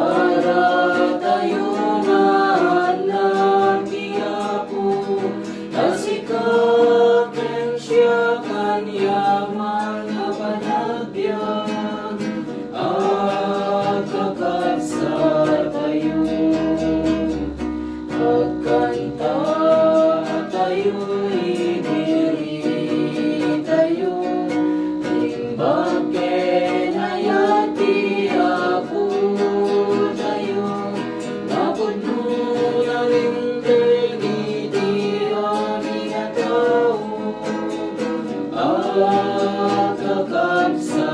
para tayo mahanap ni Apo, nasikapan siya kanyaman na panagbiag, at kakabsa tayo, pagkanta tayo'y diri tayo, timbang kenayati Apo tayo, napuno na rintel iti amin na tao, at kakabsa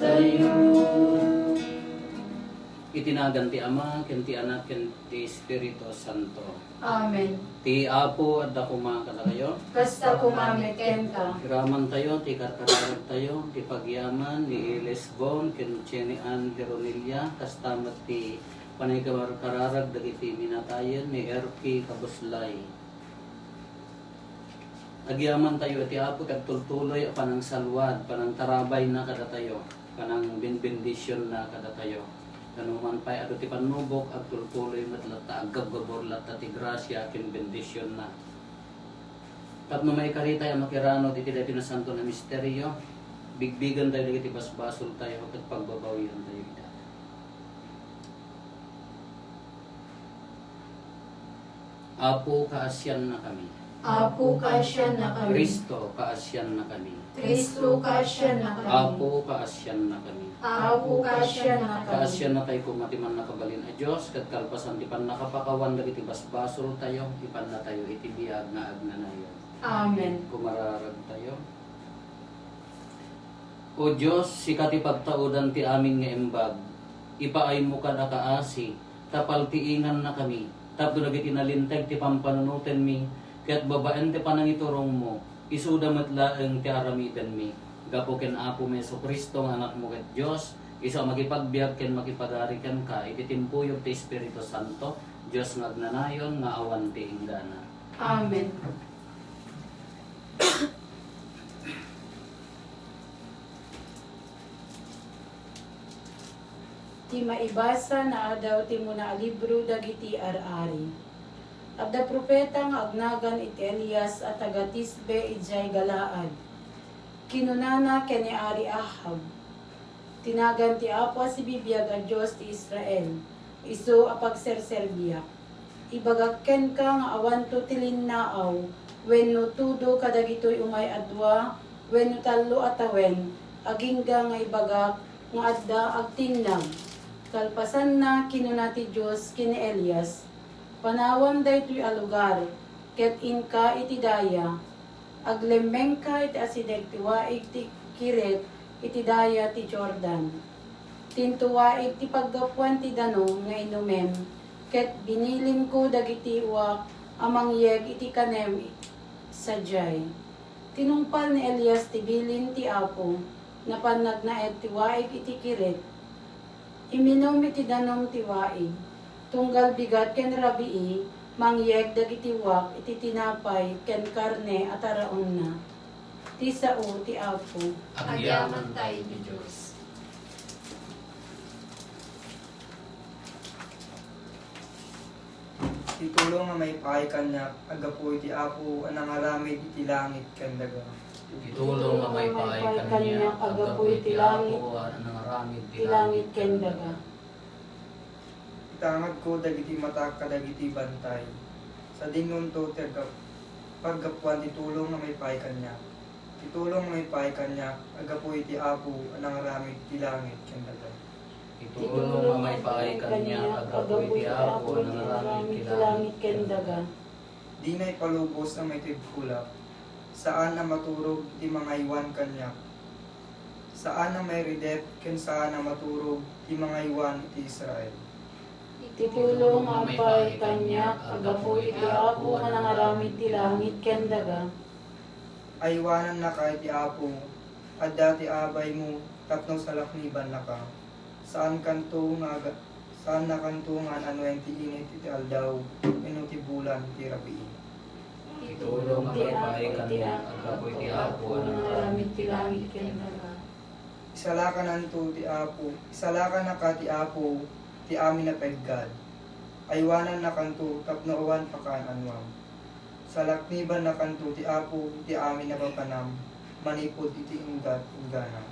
tayo. Itinagan ti Ama, ken ti Anak, ken ti Espiritu Santo. Amen. Ti Apo at dakuma kadakayo. Kasta kumamit ken ka. Iraman tayo, ti karkararag tayo, ti pagyaman, ni Lesbon, ken Chenian Heronilla, kastamat ti panay kararag, dagiti minatayan, ni RP Kabuslay. Agyaman tayo, ti Apo, kagtultuloy, panang salwad, panang tarabay na kada tayo, panang benbendisyon na kada tayo. Kanuman pa'y ato ti panubok, at tultuloy matlata, agab-gabor lata ti grasya, ken bendisyon na. Tapno may karita yung makirano, iti dati na santo na misteryo, bigbigan tayo, iti basbasol tayo, at pagbabawiran tayo ita. Apo, kaasyan na kami. Apo, kaasyan na kami. Kristo, kaasyan na kami. Kristo, kaasyan na kami. Apo, kaasyan na kami. Apo, kaasyan na kami. Kaasyan na tayo kung matiman nakabalin a Diyos, kat kalpasan di pan nakapakawan, dagiti basbasol tayo, ipan na tayo, iti biyag na agnanayon. Amen. Kumararag tayo. O Diyos, sikat ipagtaudan ti amin nga embag, ipaay mo ka na kaasi, tapal tiingan na kami, tapdo dagiti nalintag ti pampanunutin mi, kaya't babaen ti panangiturong mo, isuda matlaeng ti aramidan mi, gapo ken Apo Meso Kristo nga anak mo ket Diyos, isa magipagbiag ken makipagarikan ka, ititimpuyog ti Espiritu Santo, Diyos nga agnanayon nga awan ti inggana. Amen. Ti maibasa na adaw ti muna libro dagiti arari. Adda propeta nga agnagan iti Elias at taga Tisbe ijay Galaad. Kinunana kani Ari Ahab. Tinagan ti Apo si bibiyag a Dios ti Israel. Isu apagserserbiak. Ibagakken ka nga awanto tilinnaaw, wenno tudo kadagitoy umay adwa, wenno tallo atawen, agingga nga ibagak nga adda agtingnag. Kalpasan na kinunati Dios kini Elias. Panawan daytoy a lugar, ket inka iti daya. Aglemmeng ka iti asideg ti waig ti Kiret, iti daya ti Jordan. Tintuwaig ti paggapuan ti danong nga inumem, ket binilin ko dagiti uwak amang yeg iti kanem sadyay. Tinungpal ni Elias ti bilin ti Apo, napanag na ti waig iti Kiret. Iminom iti danom ti waig, tunggal bigat ken rabii, mangyeg dagiti wak iti tinapay ken karne at araon na. Ti sao ti Apo. Agyaman tayo ni Diyos. Titulong nga may paay kanya, agapoy ti Apo, anang aramid iti langit kandaga. Itulong nga may paay kanya, agapoy ti langit, nangaramid ti langit kendaga. Itangad ko dagiti mata kadagiti bantay. Sa dingon to paggapuan titulong nga may paay kanya. Titulong nga may paay kanya, agapoy ti Apo, anang aramid ti langit kandaga. Itulong nga may paay kanya, agapoy ti Apo, nangaramid ti langit kendaga. Di na'y palubos ang may tibkulap. Saan na maturog ti mga iwan kanya. Saan na may ridep, ken saan na maturog ti mga iwan iti Israel. Titulong nga pa'y kanya, agapoy ti Apo, nga nangaramid ti langit kendaga. Aywanan na kahit ti Apo, at dati abay mo, tapno sa lakniban na ka. Saan na kantungan anuwen ti init iti aldaw, ino ti bulan ti rabii. Itulong nga may paay kanya, agapoy ti Apo, nangaramid ti langit kendaga. Isalakan nanto ti Apo, isalakan na ka ti Apo, ti amin na peggad. Aywanan na kanto tapno uwan pakan anwam. Sa lakniban na kanto ti apo ti amin na papanam. Manipod iti ingana.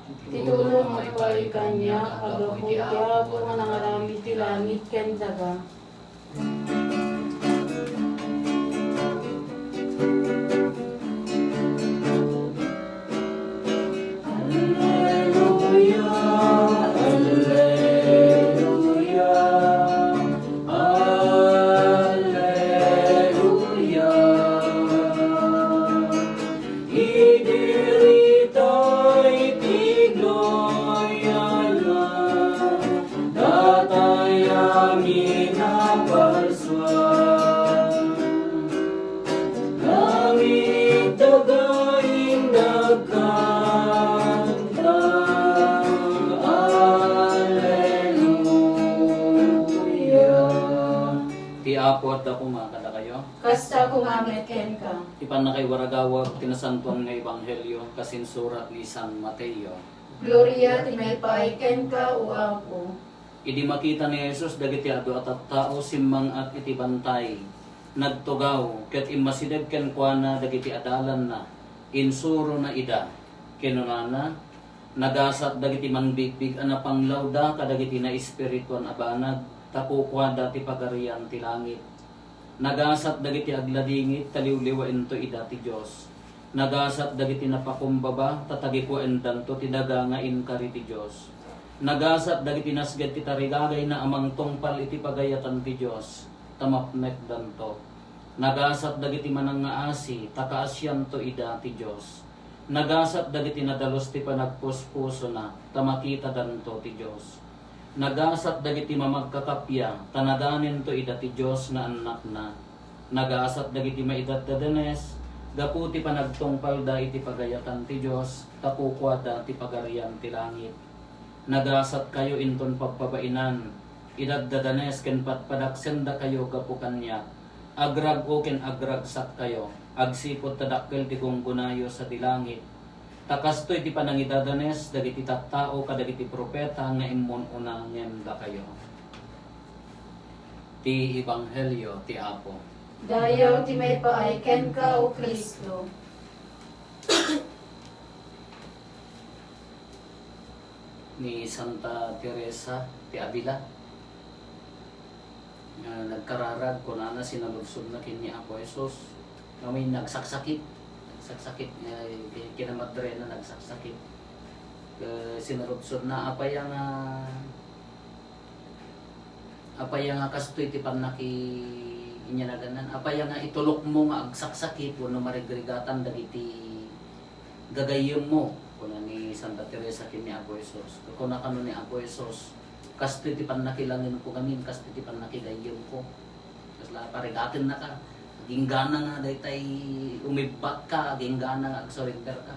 Titulong at pari kanya, agapu ti apo nga nangaramid ti langit ken daga. Ti apo at ako makakala kayo. Kasta kumamit ken ka. Ipan na kay waragawag tinasantuan nga ebanghelyo kasin surat ni San Mateo. Gloria ti may paay ken ka o apo. Idi makita ni Jesus dagiti adu at tao simmang at iti bantay. Nagtugaw ket immasideg ken kuana dagiti adalan na insuro na ida. Kinunana nagasat dagiti manbigbig ana panglawda kadagiti na espirituan abanag takukwa dati pagarian ti langit. Nagasat dagiti agladingit taliwliwa ento ida ti Dios. Nagasat dagiti napakumbaba tatagiko endanto ti daga nga inkari ti Dios. Nagasat dagiti nasged ti tarigagay na amang tungpal iti pagayatan ti Dios. Tamapnek danto. Nagasat dagiti manang nga asi takaasyan to ida ti Dios. Nagasat dagiti nadalos ti panagpuspuso na tamakita danto ti Dios. Nagasat dagiti mamagkakapya tanadanin to ida ti Dios nga anak na. Nagasat dagiti maidaddadenes gaputi panagtungpal da iti pagayatan ti Dios takukwada ti pagarian ti langit. Nagasat kayo inton pagpabainan idaddadanes ken patpadaksenda kayo gapu kanya. Agrag o ken agragsak kayo agsipot tadakkel ti gunggunayo sa dilangit. Takastoy ti panangidadanes dagiti tattao kadagiti propeta nga immon una ngem kayo. Ti ebanghelyo ti Apo. Dayaw ti may paay ken ka o Kristo. Ni Santa Teresa ti Avila nga nagkararag kunana sinaludsod na kini Apo Jesus nga may nagsaksakit nga kinamadre na nagsaksakit sinaludsod na apaya nga kastoy ti panaki inya na ganan apaya nga itulok mo nga agsaksakit kuno marigrigatan dagiti gagayem mo kuna ni Santa Teresa kini Apo Jesus kuna kanu ni Apo Jesus kastoy ti panakilangin ko kami kastoy ti panakigayem ko kasla parigaten na ka ginggana nga daytay umibat ka ginggana nga surrender ka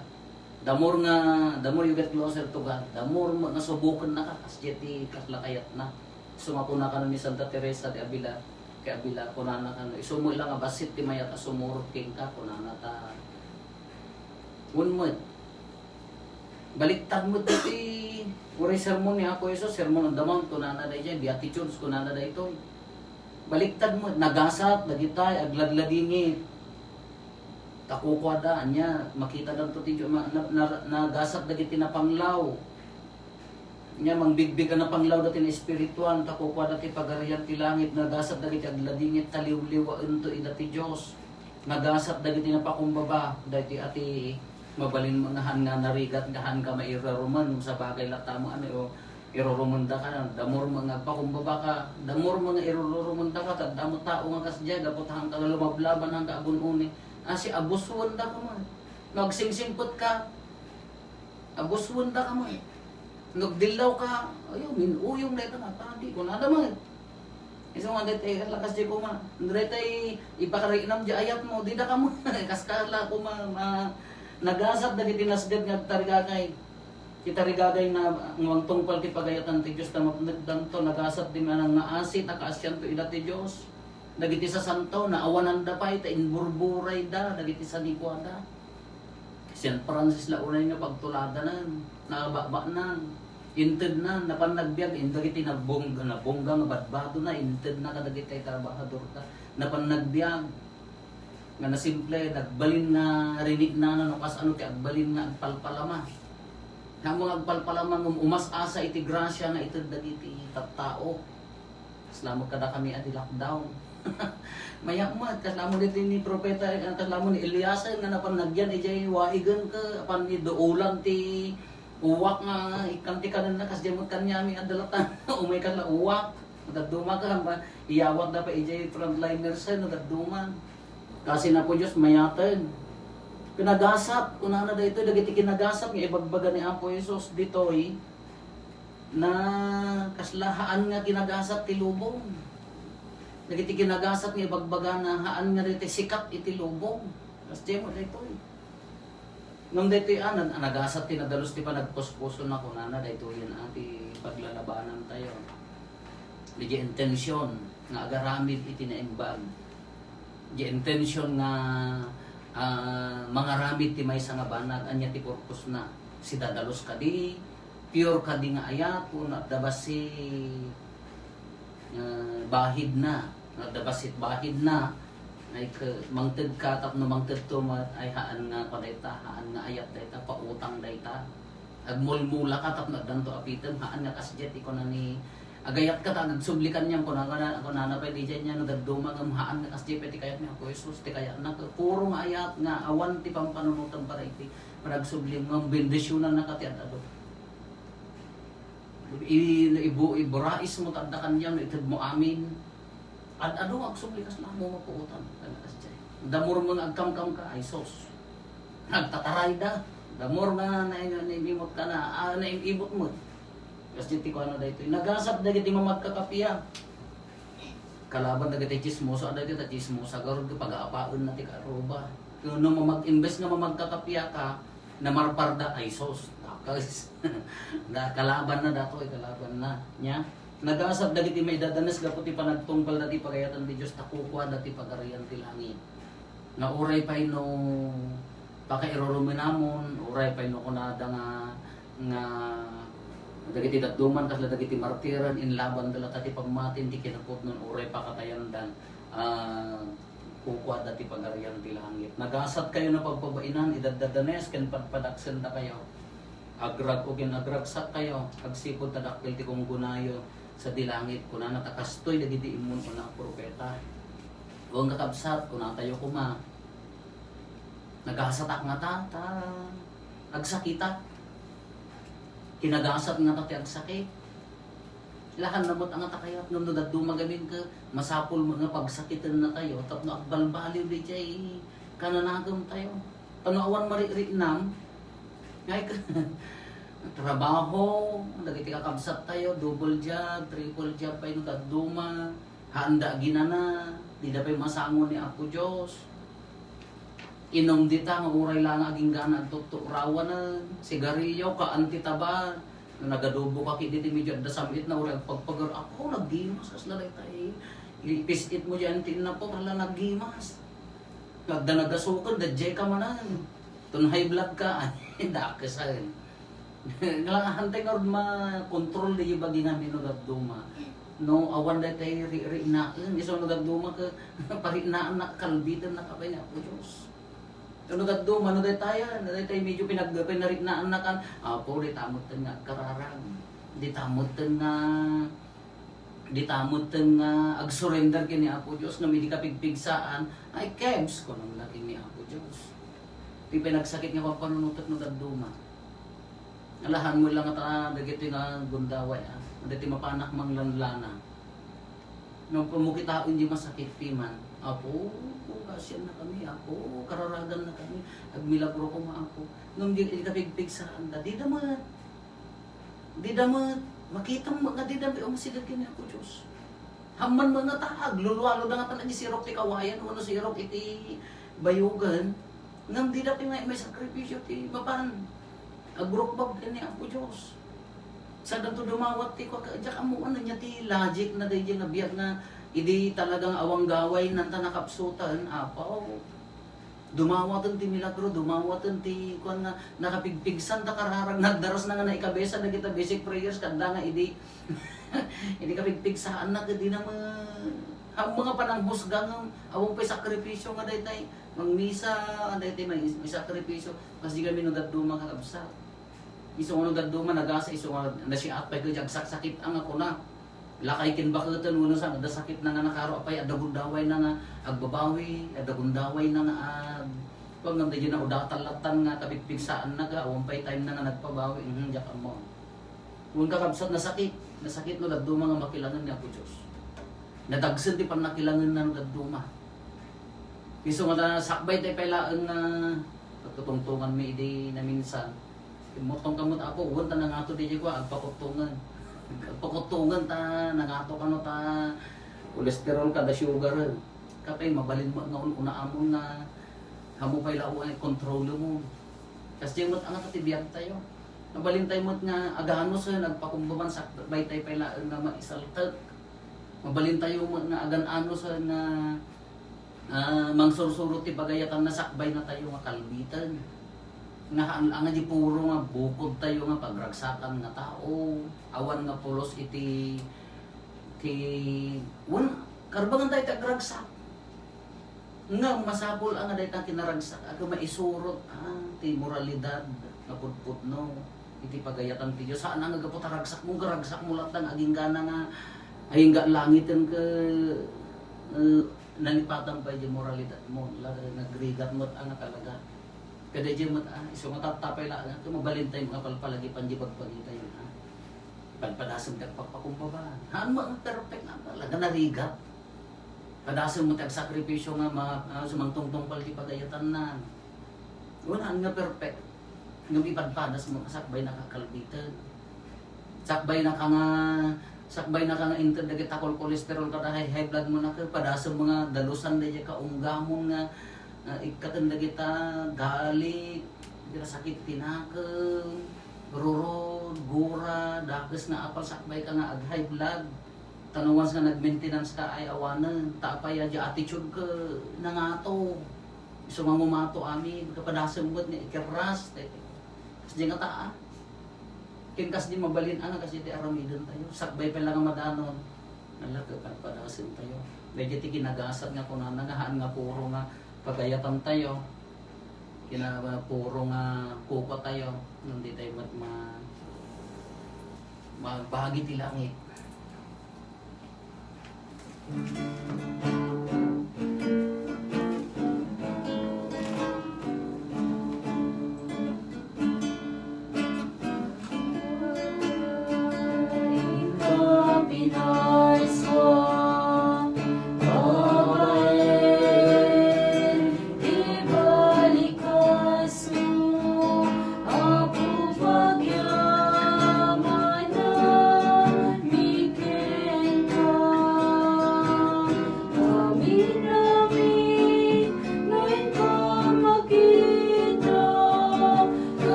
the more you get closer to God the more nasubukan na ka kasi ti kaslakayat na sumapuna ka ni Santa Teresa de Avila kay Avila kunana ka isumo lang nga basit ti mayat sumurot king ka kunana ta unmod baliktad mo ti uri sermon ni Apo Jesus sermon on the mount kunana dayjay beatitudes kunana daytoy baliktad mo nagasat dagitay agladladingit takukwada anya makita danto ti nagasat dagiti na panglaw nya mangbigbiga na panglaw dati na espirituan takukwada ti pagarian ti langit nagasat dagiti agladingit taliwliwa ento ida ti Dios nagasat dagiti na pakumbaba dati ati mabalin mga han nga narigat nga han ka mairaruman sa bagay latamo ano o irurumunda ka na, damor mga pakumbaba ka, damor mga irurumunda ka, damo tao nga kasdya, dapat hang ka lumablaban hang kaabun-uni. Si abuswanda ka mo. Nagsingsingpot ka, abuswanda ka mo. Nagdilaw ka, ayaw, minuyong na ito nga, pandi ko na naman. Isang mga dito, lakas di ko man, dito ipakarinam di ayat mo, di na ka mo, kaskala ko nagasap na gitinasgad nga tarigakay. Kita rigagay na ng tungpal ti pagayatan ti Diyos na mapnagdanto nagasat di manang naasi nakaasyan to ida ti Diyos dagiti sa santo na awanan da pa ita inburburay da dagiti sa nikwada Saint Francis la unay nga pagtulada nan nakababa nan Inted na, napanagbiag, dagiti nabongga nga badbado na, inted na kadagiti trabahador ka, napanagbiag, nga na simple, nagbalin nga rinig na no kas ano kay agbalin nga agpalpalama. Hamong agpalpalama umas-asa iti grasya nga ited dagiti tattao. Salamat kada kami ati lockdown. Mayamat kaslamon dito ni propeta, kaslamon ni Elias nga napanagyan ijay waigan ka apan ni doulan ti uwak nga ikanti kanan na kasdemot kanyami adalatan umay ka la uwak nadaduma ka ba iyawat da pa ijay frontliners sa nadaduma kasi na po Diyos mayatan kinagasap kunana da ito dagiti kinagasap nga ibagbaga ni Apo Jesus ditoy na kaslahaan nga kinagasap ti lubong dagiti kinagasap nga ibagbaga na haan nga rite sikat iti lubong kasdemot ditoy nung dito anan, nagasat ti nadalos ti pa nagpuspuso na kunana dito yan ati paglalabanan tayo. Di intensyon nga agaramid iti naimbag. Di intensyon nga mga ramid ti may nga banag anya ti purpose na. Si dadalos ka di, pure ka di nga ayat, dabas si bahid na, dabasit bahid na. Ay mangted ka tapno mangted to ay haan nga kadayta haan nga ayat dayta pautang dayta agmulmula ka tapno danto apitem haan nga kasjet iko na ni agayat ka ta nagsublikan niyan kun na pa di nya nagduma ng haan nga kasjet ti kayat ni Apo Jesus ti kayat na puro nga ayat nga awan ti pampanunutan para iti panagsublim ng bendisyonan na kati adto iburais mo tadda kanyan ited mo amin. Ano ang sublikas lang mo mapuutan kanakas dyan. Damor mo nga agkam-kam ka, ay sos. Nagtataray da. Damor nga naimimot ka na, naimibot mo. Kasi ti ko ano dito. Nagasap na giti mamagkakapiya. Kalaban na giti chismoso, ada giti chismosa. Garod ka pag-aapaon na ti karoba. Kung imbes nga mamagkakapiya ka, namarparda, ay sos. Takas. Kalaban na dato, kalaban na. Nya? Nagasap dagiti may dadanas gaputi panagtungpal dati pagayatan ti Dios takukwa dati pagarian ti langit. Nga uray pay no pakairoruminamon, uray pay no kunada nga dagiti dadduman kasla dagiti martiran in laban dala ti pagmatin ti kinapot nun uray pakatayandan kukwa dati pagarian ti langit. Nagasap kayo na pagpabainan idadadanes ken padpadaksen ta kayo. Agrag o ginagragsak kayo agsipod tadakkel ti kung gunayo sa dilangit kuna natakastoy dagiti imon una propeta o ang kakabsat kuna tayo kuma nagasatak nga ta agsakita kinagasat nga ta ti agsakit lahan namot ang takayat ngam dadto magamin ka masapol mo nga pagsakitan na tayo tapno agbalbaliw di jay kananagom tayo panuawan maririnam ngay trabaho, dagiti kakabsat tayo, double job, triple job pa yung daduma, handa ginana, di da pa'y masangon ni Apo Diyos. Inom dita, nga uray lang aging gana, tuturawa na, sigarilyo, kaanti taba, nagadubo ka kiti medyo da samit na uray pagpagar, ako nagdimas, kas lalay tayo, ipisit mo dyan, tinan po, hala nagdimas. Lagda nagasukod, dadjay ka manan, tunhay blood ka, ay dakasan. Hantay nga rin ma-control na yung bagi namin no gagduma. No, awan na tayo rinaan. Isang no gagduma ka, parinaan na kalbitan na kapay na po Diyos. No gagduma, no tayo medyo pinarinaan na kan. Apo, di tamot nga kararang. Di tamot nga ag-surrender kini Apo Diyos na hindi ka pigpigsaan. Ay, kebs ko nang laki ni Apo Diyos. Di pinagsakit nga papanunutot no gagduma. Alahan mo lang at dagiti nga gundaway dagiti mapanak manglanlana no pumukitaon di masakit piman Apo kasyan na kami Apo kararagan na kami agmilagro ko maapo nung di kapigpig sa anda di damat makita mo nga di damat o masidag kini Apo Diyos hamman mga taag lulualo na nga tanang sirok ti kawayan o sirok iti bayugan nang di dapat may sakripisyo ti mapan agrokbab ni Apo Diyos. Sa ganito dumawat ti ko kaya mo ano niya ti logic na dahi nga biyag na hindi talagang awang gaway nanta nakapsutan apaw. dumawatan ti milagro, dumawatan ti kuan nga nakapigpigsan ta kararag nagdaras na nga naikabesa na kita basic prayers kanda nga idi hindi kapigpigsaan na kadi na ang mga pananghusga nga awong pay sakripisyo nga daytay mangmisa daytay may sakripisyo kasi kami no daddo makakabsa iso nga no daddo managasa iso nga nasiat pay kay sakit ang ako na lakay kin bakatan uno sa ada sakit na nga nakaro apay ada gundaway na nga agbabawi ada gundaway na nga pag nanda yun na udatalatan nga kapigpigsaan na ga awang pay time na nga nagpabawi jak mo kung kakabsat na sakit no daddo mga makilangan niya po Diyos nadagsan di pa nakilangan na daduma iso nga sakbay tayo pailaan na pagtutungtungan mi di na minsan motong kamot ako uwan ta na nga to di ko agpakutungan ta nangato ka no ta cholesterol kada sugar kapay mabalin mo nga una amon nga hamo pay lao ay kontrolo mo kasi mo ang tatibiyag tayo nabalin tayo mo nga aganos nga nagpakumbaman sa bay tay pailaan nga maisaltat mabalin tayo mo nga agan-anos nga mangsursurot ti bagayatan na sakbay na tayo nga kalbitan nga ang di puro nga bukod tayo nga pagragsakan nga tao awan nga pulos iti karbangan tayo tagragsak nga masapol ang nga daytang kinaragsak aga maisurot ti moralidad nga pudpud no iti pagayatan ti Dios saan ang agapot ragsak mo garagsak mo latang aging gana nga ay nga langitan ka nanipatang pa di moralidad mo nagrigat mo ang talaga kada di mo iso nga tatapay la nga mabalin tayo mga palpalagi panjibag-pagi tayo ha pagpadasam tag pagpakumpaba haan mo ang perfect na talaga narigat padasam mo tag sakripisyo nga sumangtungtong pal di pagayatan na wala nga perfect nga ipadpadas mo sakbay na kakalbitan sakbay na ka nga interdagit akol cholesterol kada high blood mo na ka padasam mga dalusan di ka unggamon nga ikatanda kita gali kita sakit tinakeng rurod gura dakes nga apal sakbay ka nga ag high blood tanuwas nga nag-maintenance ka ay awanan tapay adya attitude ka nangato iso nga mumato amin kapadasam mo ni ikiras kasi nga taa kin kas di mabalin ana kasi ti aramidon tayo sakbay pa lang nga madanon nalaka kapadasam tayo medyo ti kinagasad nga kunan nga nga puro nga pagayatan tayo puro nga kuko tayo hindi tayo magbahagi ti langit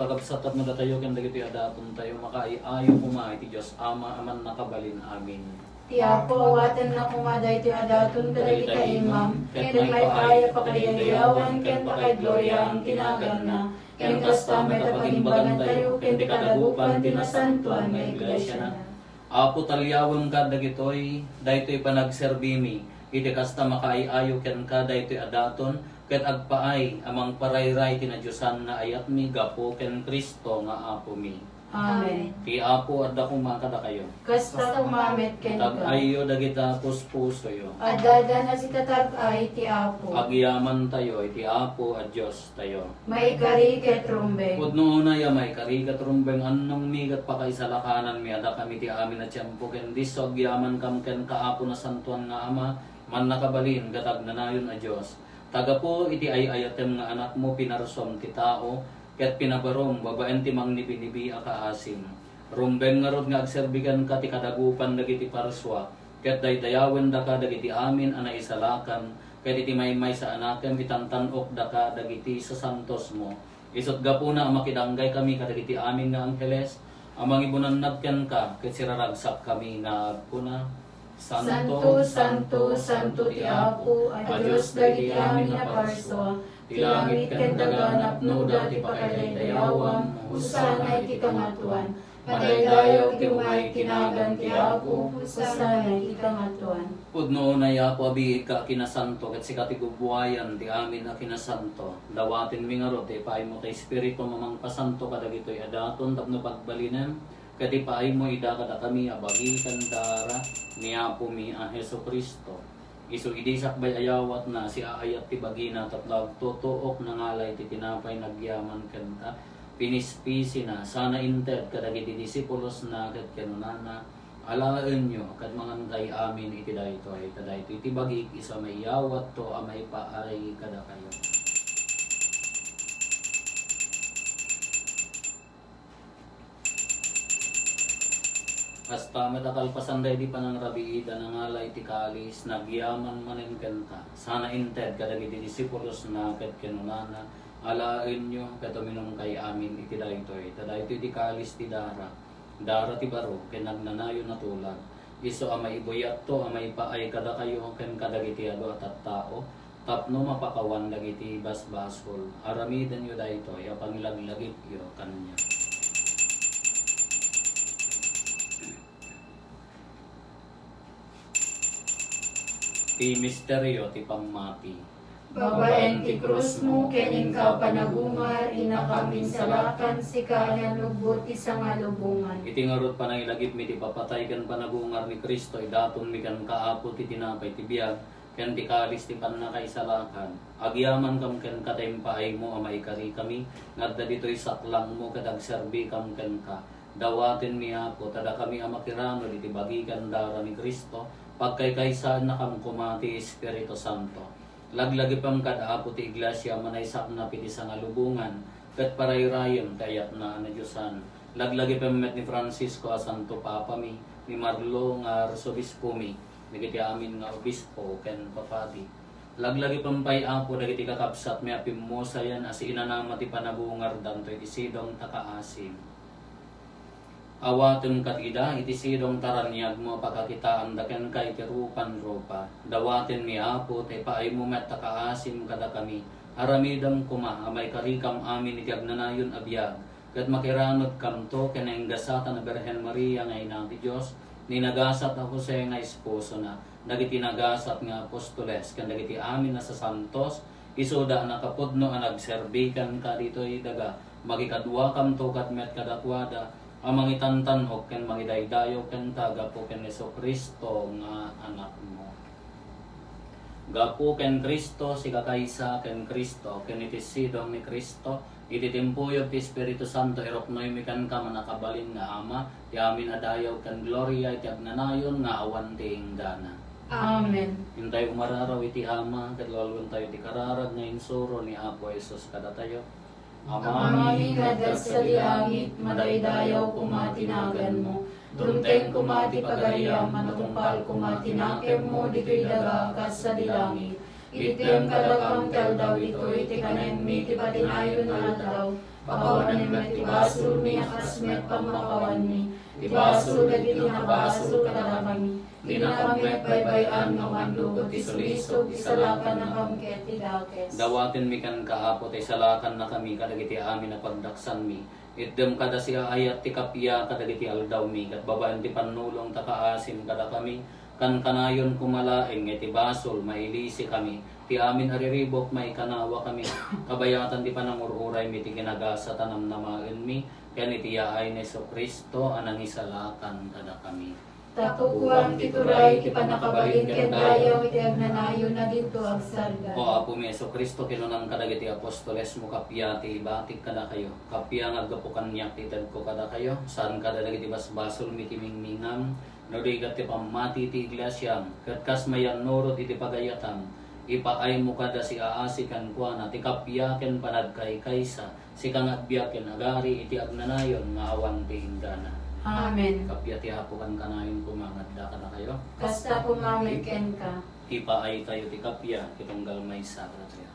kakabsatat mo tayo kung dagiti adapon tayo makaiayo kumahay ti Diyos Ama aman nakabalin amin. Ti Apo awatan na kumaday ti adaton kadagiti ka imam ken may kaya pa kayayawan ken pakay gloria ang tinagan na ken kasta may kapagimbagan tayo ken ti kadagupan tinasantuan may iglesia na. Apo talyawan ka dagitoy daytoy panagserbimi iti kasta makaiayo ken ka daytoy adaton ket agpaay amang parayray tinadyosan nga ayat mi gapo ken Kristo nga Apo mi. Amen. Ti Apo adda kumakada kayo. Kasta tumamet ken ka. Tag-ayo dagita puspuso yo. Adada na si tatag-ay ti Apo. Agyaman tayo iti Apo a Dios tayo. May kari ket rumbe. Pudno na ya may kari ket rumbeng annong migat pa kay salakanan mi ada kami ti amin a tiempo ken diso agyaman kam ken kaapo na santuan nga Ama man nakabalin gatag nanayon a Dios. Taga po iti ayatem nga anak mo pinarsom ti tao ket pinabarom babaen ti mangnibinibi a kaasim. Rumben nga rod nga agserbigan ka ti kadagupan dagiti parswa ket daydayawen da ka dagiti amin a naisalakan Kaya iti may sa anakem itantanok daka dagiti sa santos mo. Isot gapuna ang makidanggay kami kadagiti amin nga angkeles. Amang ibunannag ken ka ket siraragsak kami nga agkuna. Santo, Santo, Santo ti Apo, a Diyos dagiti amin nga parswa, ti langit ken daga napnuda ti pakadayawam, husana iti kamatuan. Madaydayaw ti umay tinagan ti Apo, husana iti kamatuan. Pudno na yapo abi ka kinasanto ket sikati gubuayan ti amin na kinasanto. Dawatin mi nga rod ti paay mo ti espiritu mamang pasanto kadagitoy adaton tapno pagbalinan. Kadi paay mo ida kada kami abagi kandara ni Apo mi a Hesukristo. Isu idi sakbay ayawat na si aayat ti bagina tatlag tutuok nangalay ti tinapay nagyaman kanta. Pinispisi na sana inted kadagiti disipulos na ket kenunana alaen nyo kad mangantay amin iti daytoy kadaytoy iti bagik isa may yawat to amay paay kada kayo. Hasta matatalpasan day di panang rabiida nangalay ti kalis nagyaman manen kenta sana inted kadagiti disipulos na ket kenunana alaen nyo katuminom kay amin iti daytoy kadaytoy ti kalis ti dara ti baro ken nagnanayon na tulag iso amay ibuyat to amay paay kada kayo ken kadagiti ado at tao tapno mapakawan dagiti basbasol aramiden yo daytoy a pangilaglagip yo kanya. Ti misteryo ti pangmati. Babaen ti krus mo, kening ka panagungar, inakamin salakan, sikayan lubot isang alubungan. Iti ngarot pa nang ilagip mi ti papatay kan panagungar ni Kristo idaton mi kan kaapo ti tinapay ti biag ken ti kalis ti pannakaisalakan. Agyaman kam ken katempaay mo amay kari kami ngadda ditoy saklang mo kadag serbi kam ken ka. Dawaten mi Apo tada kami amakirano iti bagikan dara ni Kristo pagkaykaysaan na kam kumati Espiritu Santo. Laglagi pang kadaapo ti iglesia manaysak na piti sa ngalubungan ket parayrayon kayat na Diyosan. Laglagi pang met ni Francisco a Santo Papa mi ni Marlo nga Arsobispo mi nagiti amin nga obispo ken papadi. Laglagi pang pay Apo dagiti kakabsat mi apim mo sayan as inanama ti panabungar dantoy ti sidong takaasim. Awaten kat ida iti sidong taranyag mo pagkakitaan daken kay ti rupan ropa. Dawaten mi Apo tay paay mo met takaasim kada kami. Aramidam kuma amay karikam amin iti agnanayon abiyag. Ket makiranod kam to ken ang gasatan na Birhen Maria nga ina ti Dios ni nagasat a Jose nga esposo na. Dagiti nagasat nga apostoles ken dagiti amin na sa santos isoda nakapudno a nagserbikan ka ditoy daga magikadwa kam to kat met kadakwada. Amang itantan o ken mangidaydayo ken tagapo ken Hesukristo nga anak mo. Gapo ken Kristo si kakaysa ken Kristo ken iti sidong ni Kristo iti timpuyod ti Espiritu Santo iroknoy mi kan ka manakabalin nga Ama ti amin adayaw ken gloria iti agnanayon nga awan ti inggana. Amen. Hintay umararaw iti Ama ket lalwen tayo ti kararag nga insuro ni Apo Jesus kada tayo. Amami nga sa langit, madaydayaw kumatinagan mo. Dumteng kumati pagayam, manatumpal kumatinakem mo, dito'y daga kas sa dilangit. Item kadakam kaldaw ito, iti kanem mi, ti patinayon na daw. Pakawanan mi, ti basul mi, akasmet pamakawan mi. Ti basul, dagiti na basul kadakami. Di na kami baybayan ng mandugot ti sulisog, isalakan na kamket ti dakes. Dawaten mi kan kaapo tay salakan na kami kadagiti amin na pagdaksan mi. Iddem kada siya ayat ti kapya kadagiti aldaw mi kat babaan ti panulong takaasim kada kami kan kanayon kumalaeng iti basol mailisi kami. Ti amin ariribok may kanawa kami. Kabayatan ti panangururay mi ti kinagasa tanam namaen mi ken iti yaay ni Hesukristo anang isalakan kada kami. Tapukuang tituray ti panakabalin ken dayaw iti agnanayon na dito agsargan. O Apo mi Hesukristo kinunang kadagiti apostoles mo kapya ti batik kada kayo. Kapya ngagapukan niya ti ko kada kayo. Saan kada dagiti basbasol mi ti mingmingam. Norigat ti pamati ti iglesia. Ket kas mayan norot iti pagayatam. Ipaay mo kada si aasi kan kuana ti kapya ken panagkay kaysa. Si kangagbiya ken agari iti agnanayon nga awan ti indana. Amen. Kapya ti hapukan kanayon kumangadda ka na kayo. Kasta pumamiken ka. Ipaay tayo ti kapya, kitunggal may sakra tayo.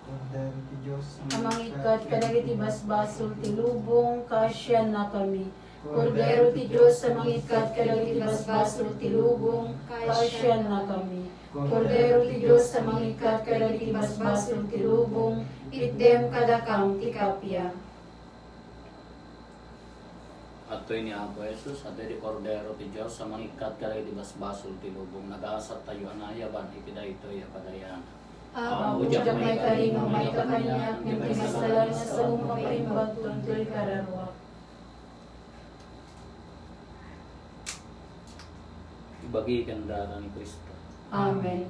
Kordero ti Diyos. Amang ikat kadagiti basbasol ti lubong, kasyan na kami. Kordero ti Diyos, amang ikat kadagiti basbasol ti lubong, kasyan na kami. Kordero ti Diyos, amang ikat kadagiti basbasol ti lubong, itdem kadakam ti kapya. At ni Apo Jesus, at di Cordero ti Diyos, sa mangikat ka rin di basbasol ti lubong, nag-aasat tayo anayaban, itida ito padayan. Apo, dyan may kalingang may kakanyak, yung tinasalan na sa umapaimbag tuntoy kararwa. Ibagi kandara ni Kristo. Amen.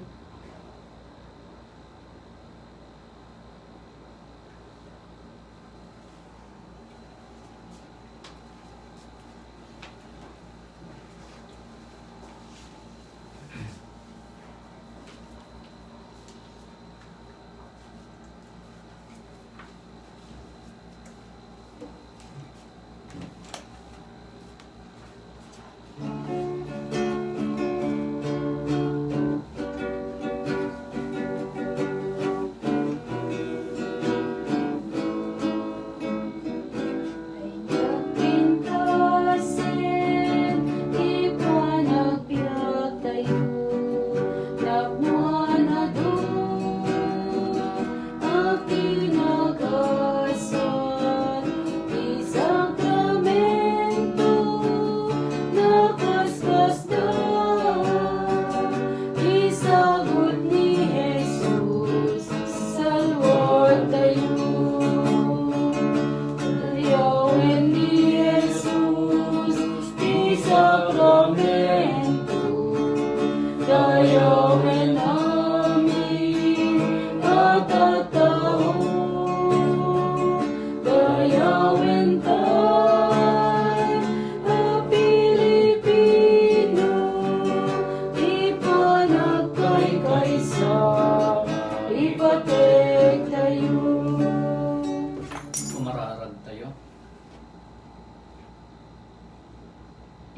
Kumararag tayo.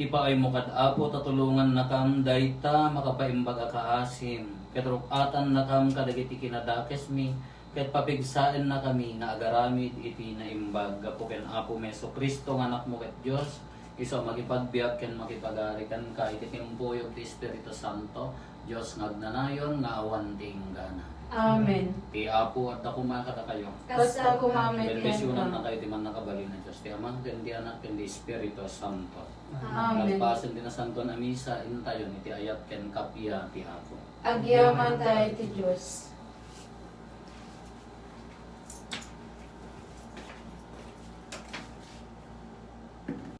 Ipaay mo kad Apo, tatulungan na kam, dayta makapaimbag kaasim. Ketrukatan na kam kadagiti kinadakes mi, ket papigsaen na kami nga agaramid iti na imbag. Gapo ken Apo Meso Kristo nga anak mo ket Dios, iso makipagbiag ken makipagarikan ka iti timpuyog ti Espiritu Santo, Dios ngagnanayon nga awan tinggana. Amen. Ti Apo at ako makata kayo. Kasta kumamit Bendisyonan yan na ka. kayo ti man nakabali na Diyos. Ti Ama, ken di Anak, ken di Espiritu Santo. Amen. Nagpasan din na Santo na Misa, intayon iti ayat ken kapya ti Apo. Agyaman tayo ti Diyos.